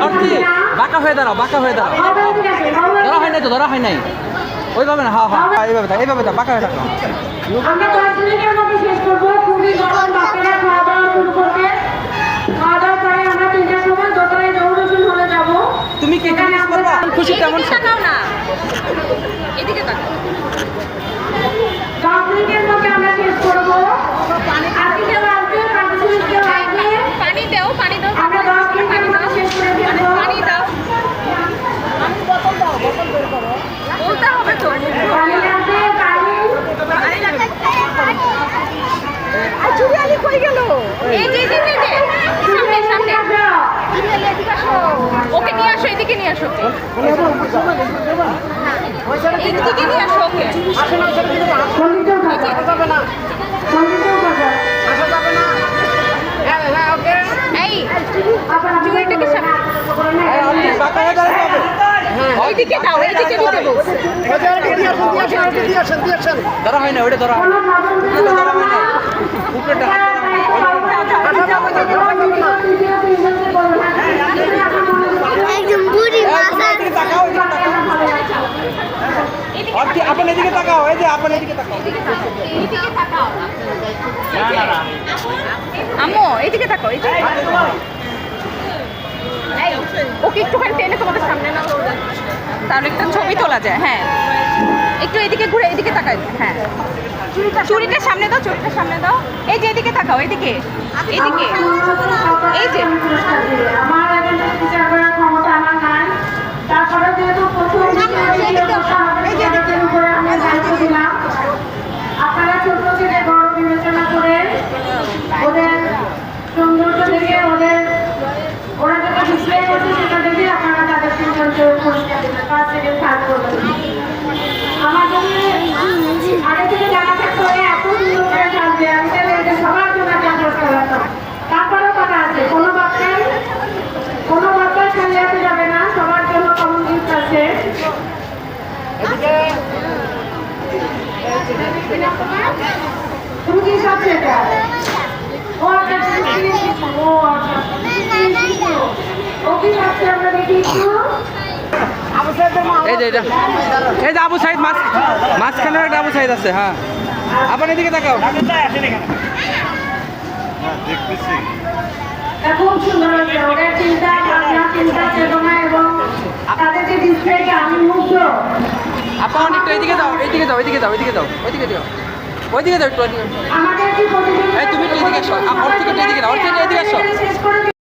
অর্থে বাঁকা হয়ে দাঁড়াও, বাঁকা হয়ে দাঁড়াও। ধরা হয় নাই তো, ধরা হয় নাই ওইভাবে না। হ্যাঁ হ্যাঁ, এইভাবে দাও, এইভাবে দাও, বাঁকা হয়ে থাকো। আমরা 10 মিনিটের মধ্যে শেষ করবো। খুবই গরম, বাচ্চারা খাওয়া দাওয়া শুরু করবে। খাওয়া দাওয়া করে আমরা 3টার সময় দোতলায় দৌড়শন হলে যাবো। তুমি কি জিনিস করবা? খুশি তেমন তাকাও না, এদিকে তাকাও। 10 মিনিটের মধ্যে আমরা শেষ করবো। আর কি কেউ আসবে? পার্টিসিপেন্ট কেউ আসবে? পানি দাও, পানি দাও। আমরা 10 মিনিটের মধ্যে শেষ করে ফেলবো। পানি দাও। বলতে হবে তো। পানি লাগবে, পানি। চুড়িয়ালি কই গেল? এই যে সামনে সামনে। ওকে নিয়ে আসো, এদিকে নিয়ে আসো। এদিকে নিয়ে আসো ওকে। সঙ্গীতেও থাকবে। সঙ্গীতেও থাকবে। এই আপনারা চুড়িটাকে সামনে। বাঁকা হয়ে দাঁড়াতে হবে। এইদিকে দাও, এইদিকে দিতে বলছে। ধরা হয় না, ওইটা ধরা হয় না। কোনো ভাবন কিছু ধরা হবে হয় না। না, উপরেটা হাত ধরা হয় না। একদম বুড়ি এই, মাথা তোমরা এদিকে তাকাও, এদিকে তাকাও। অর্থে আপনি এদিকে তাকাও, এই যে আপনি এদিকে তাকাও। এইদিকে তাকাও। আম্মু এইদিকে তাকাও, এইদিকে। এই, ওকে একটুখানি টেনে তোমাদের সামনে নাও, তাহলে একটা ছবি তোলা যায়। হ্যাঁ, একটু এদিকে ঘুরে এদিকে তাকাই। হ্যাঁ, চুড়িটা সামনে দাও, চুড়িটা সামনে দাও। এই যে এদিকে তাকাও, এদিকে এদিকে। এই যে আমার এখন বিচার করার ক্ষমতা আমার নাই। তারপরে যেহেতু প্রথম উপরে আমি দায়িত্ব দিলাম, আপনারা ছোট থেকে বড় বিবেচনা করে ওদের সৌন্দর্য দেখে ওরা যেটা ডিসপ্লে করছে সেটা দেখে আপনারা তাদের তিনজনকে পুরস্কার দেবেন, 5 থেকে 7 করবেন। আমাদের আগে থেকে জানা থাকতে হবে এত সুন্দর করে সাজবে, আমি তাহলে এটা সবার জন্য একটা পুরস্কার রাখতাম। তারপরেও কথা আছে, কোনো বাচ্চাই খালি হাতে যাবে না, সবার জন্য কমন গিফট আছে। তুমি কি সাথে এটা? ও আচ্ছা, ও আচ্ছা, ও কি সাথে আমরা দেখি একটু। এই যে এটা, এই যে আবু সাইদ মাঝখানে একটা আবু সাইদ আছে। হ্যাঁ, আপনি এদিকে তাকাও। খুব সুন্দর হয়েছে ওদের চিন্তা ভাবনা, চিন্তা চেতনা এবং তাদের যে ডিসপ্লেটা, আমি মুগ্ধ। আপনার অনেকটা এইদিকে যাও, এইদিকে যাও, এইদিকে যাও, এইদিকে যাও, ওইদিকে যাও, ওইদিকে যাও একটু। আমাদের কি প্রতিযোগিতা এই তুমি একটু এদিকে আসো, ওর থেকে একটু এদিকে না, ওর থেকে এদিকে আসো। শেষ করে